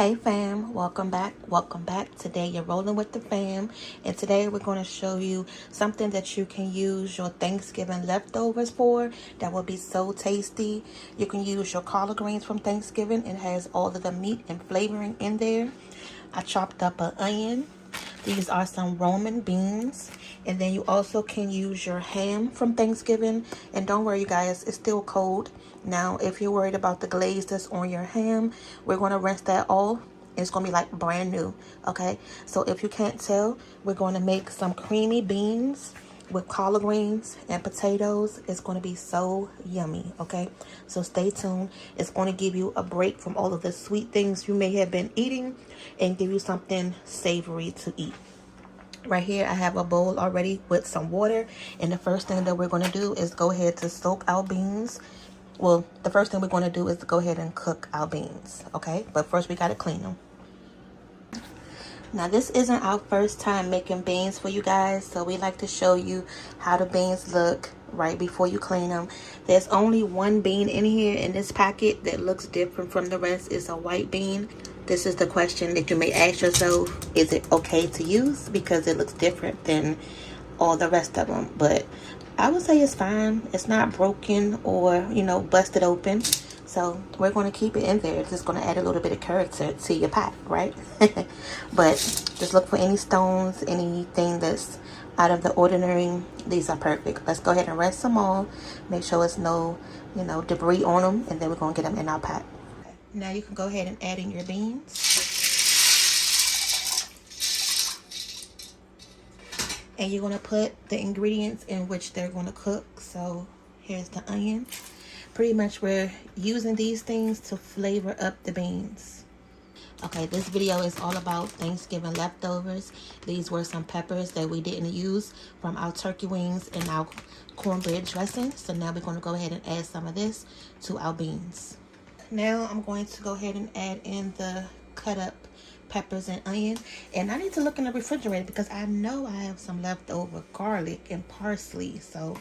Hey fam, welcome back. Welcome back. Today you're rolling with the fam, and today we're going to show you something that you can use your Thanksgiving leftovers for that will be so tasty. You can use your collard greens from Thanksgiving. It has all of the meat and flavoring in there. I chopped up an onion. These are some Roman beans. And then you also can use your ham from Thanksgiving. And don't worry, you guys, it's still cold. Now, if you're worried about the glaze that's on your ham, we're going to rinse that off. It's going to be like brand new, okay? So if you can't tell, we're going to make some creamy beans with collard greens and potatoes. It's going to be so yummy, okay? So stay tuned. It's going to give you a break from all of the sweet things you may have been eating and give you something savory to eat. Right here, I have a bowl already with some water. And the first thing that we're going to do is go ahead to soak our beans. Well, the first thing we're going to do is to go ahead and cook our beans, okay? But first, we got to clean them. Now, this isn't our first time making beans for you guys, so we like to show you how the beans look right before you clean them. There's only one bean in here in this packet that looks different from the rest. It's a white bean. This is the question that you may ask yourself: is it okay to use because it looks different than all the rest of them? But I would say it's fine. It's not broken or, busted open. So we're going to keep it in there. It's just going to add a little bit of character to your pot, right? But just look for any stones, anything that's out of the ordinary. These are perfect. Let's go ahead and rinse them all. Make sure there's no, debris on them. And then we're going to get them in our pot. Now you can go ahead and add in your beans. And you're going to put the ingredients in which they're going to cook. So here's the onion. Pretty much we're using these things to flavor up the beans. Okay, this video is all about Thanksgiving leftovers. These were some peppers that we didn't use from our turkey wings and our cornbread dressing. So now we're going to go ahead and add some of this to our beans. Now I'm going to go ahead and add in the cut up peppers and onion. And I need to look in the refrigerator because I know I have some leftover garlic and parsley. So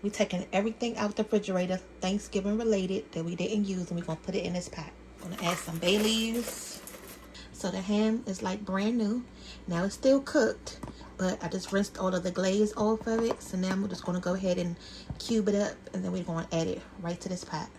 we're taking everything out the refrigerator, Thanksgiving related, that we didn't use, and we're going to put it in this pot. I'm going to add some bay leaves. So the ham is like brand new. Now it's still cooked, but I just rinsed all of the glaze off of it. So now I'm just going to go ahead and cube it up, and then we're going to add it right to this pot.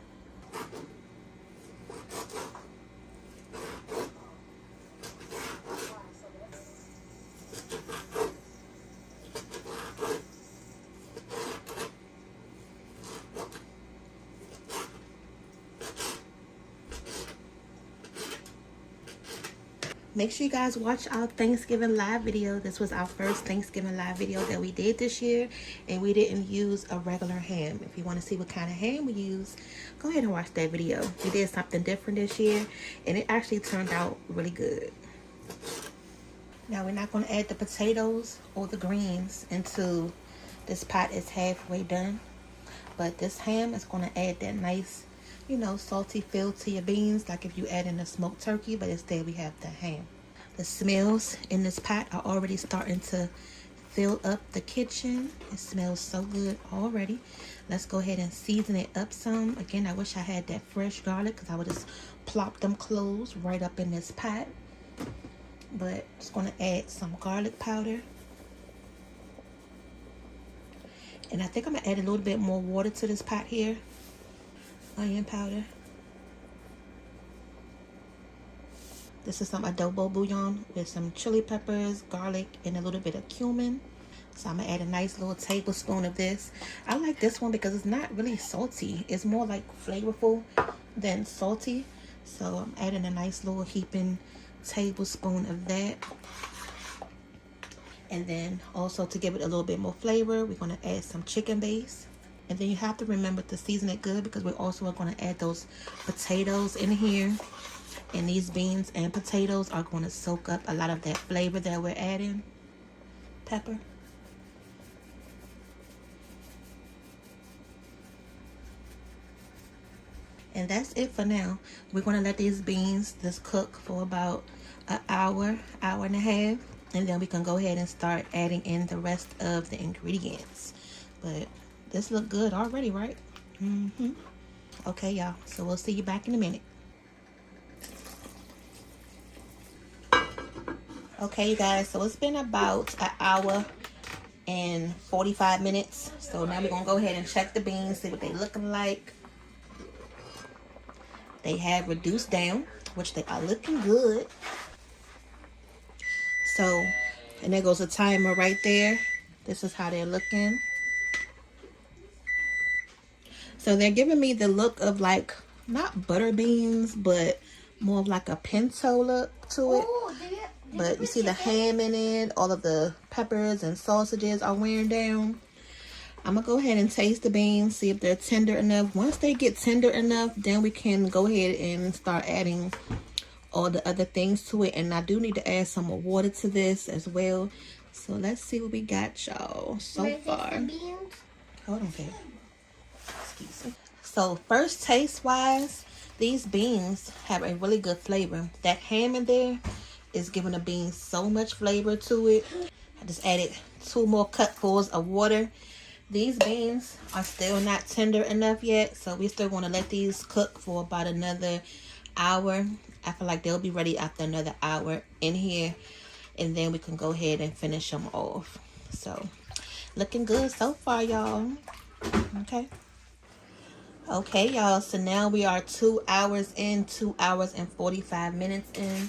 Make sure you guys watch our Thanksgiving live video. This was our first Thanksgiving live video that we did this year, and we didn't use a regular ham. If you want to see what kind of ham we use, go ahead and watch that video. We did something different this year, and it actually turned out really good. Now we're not going to add the potatoes or the greens until this pot is halfway done, but this ham is going to add that nice, salty feel to your beans, like if you add in a smoked turkey, but instead we have the ham. The smells in this pot are already starting to fill up the kitchen. It smells so good already. Let's go ahead and season it up some. Again, I wish I had that fresh garlic because I would just plop them cloves right up in this pot. But just going to add some garlic powder. And I think I'm going to add a little bit more water to this pot here. Onion powder. This is some adobo bouillon with some chili peppers, garlic, and a little bit of cumin. So I'm going to add a nice little tablespoon of this. I like this one because it's not really salty. It's more like flavorful than salty. So I'm adding a nice little heaping tablespoon of that. And then also to give it a little bit more flavor, we're going to add some chicken base. And then you have to remember to season it good because we're also going to add those potatoes in here. And these beans and potatoes are going to soak up a lot of that flavor that we're adding. Pepper. And that's it for now. We're going to let these beans just cook for about an hour, hour and a half. And then we can go ahead and start adding in the rest of the ingredients. But this look good already, right? Okay, y'all. So we'll see you back in a minute. Okay, you guys, so it's been about an hour and 45 minutes. So now we're gonna go ahead and check the beans, see what they looking like. They have reduced down, which they are looking good. So, and there goes the timer right there. This is how they're looking. So they're giving me the look of like, not butter beans, but more of like a pinto look to it. But you see the ham in it, all of the peppers and sausages are wearing down. I'm gonna go ahead and taste the beans, see if they're tender enough. Once they get tender enough, then we can go ahead and start adding all the other things to it. And I do need to add some more water to this as well. So let's see what we got, y'all, so far. Hold on, babe. Excuse me. So first, taste wise, these beans have a really good flavor. That ham in there is giving the beans so much flavor to it. I just added 2 more cupfuls of water. These beans are still not tender enough yet, so we're still going to let these cook for about another hour. I feel like they'll be ready after another hour in here, and then we can go ahead and finish them off. So looking good so far, y'all. Okay, y'all, so now we are 2 hours in, 2 hours and 45 minutes in.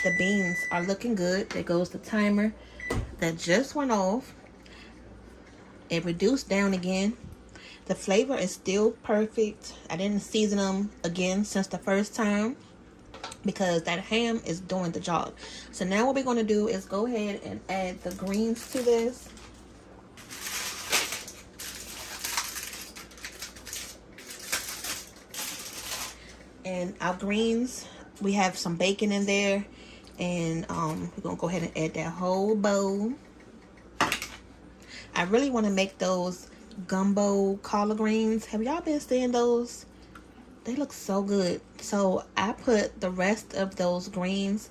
The beans are looking good. There goes the timer that just went off. It reduced down again. The flavor is still perfect. I didn't season them again since the first time because that ham is doing the job. So now what we're going to do is go ahead and add the greens to this. And our greens, we have some bacon in there, and we're gonna go ahead and add that whole bowl. I really want to make those gumbo collard greens. Have y'all been seeing those? They look so good. So I put the rest of those greens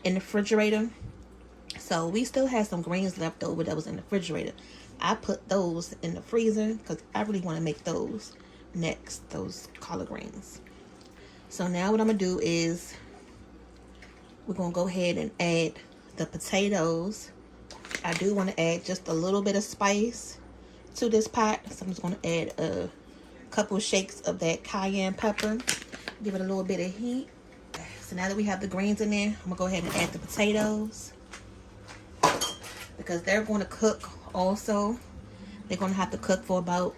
in the refrigerator. So we still had some greens left over that was in the refrigerator. I put those in the freezer because I really want to make those next, those collard greens. So now what I'm going to do is we're going to go ahead and add the potatoes. I do want to add just a little bit of spice to this pot. So I'm just going to add a couple shakes of that cayenne pepper. Give it a little bit of heat. So now that we have the greens in there, I'm going to go ahead and add the potatoes. Because they're going to cook also. They're going to have to cook for about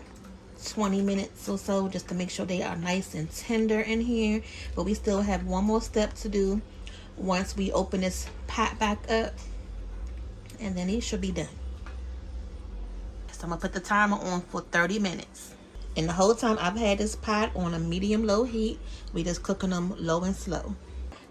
20 minutes or so just to make sure they are nice and tender in here. But we still have one more step to do once we open this pot back up, and then it should be done. So I'm gonna put the timer on for 30 minutes, and the whole time I've had this pot on a medium-low heat. We just cooking them low and slow.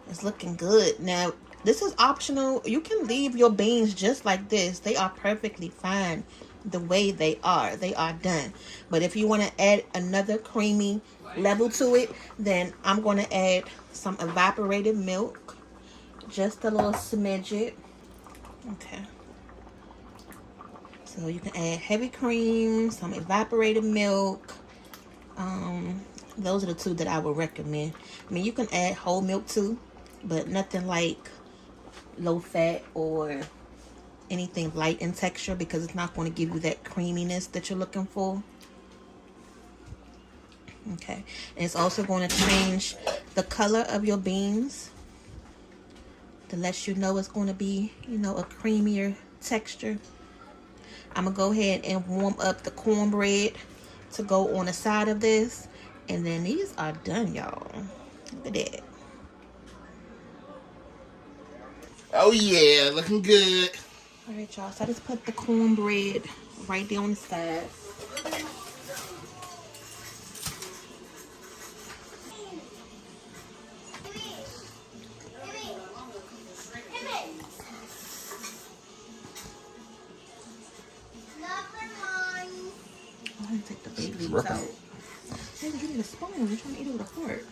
It's looking good. Now this is optional. You can leave your beans just like this. They are perfectly fine the way they are. They are done. But if you want to add another creamy level to it, then I'm going to add some evaporated milk. Just a little smidget. Okay. So you can add heavy cream, some evaporated milk. Those are the two that I would recommend. I mean, you can add whole milk too, but nothing like low fat or anything light in texture, because it's not going to give you that creaminess that you're looking for. Okay, and it's also going to change the color of your beans to let you know it's going to be, you know, a creamier texture. I'm gonna go ahead and warm up the cornbread to go on the side of this, and then these are done, y'all. Look at that. Oh yeah, looking good. All right, y'all, so I just put the cornbread right there on the side. I'm gonna take the big leaves out. Hey, give me the spoon. I'm trying to eat it with a fork.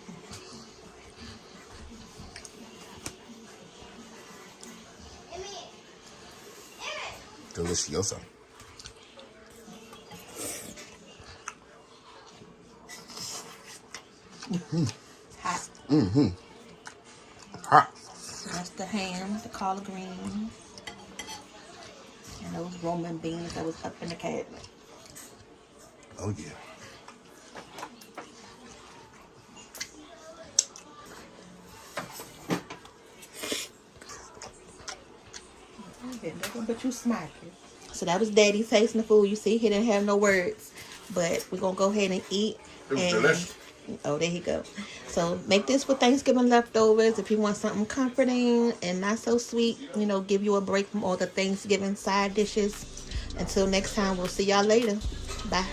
Delicioso. Hot. Hot. That's the ham, the collard greens, and those Roman beans that was up in the cabinet. Oh yeah. But you smacking. So that was Daddy tasting the food. You see, he didn't have no words, but we're gonna go ahead and eat. It was delicious. Oh, there you go. So make this for Thanksgiving leftovers. If you want something comforting and not so sweet, you know, give you a break from all the Thanksgiving side dishes. Until next time, we'll see y'all later. Bye.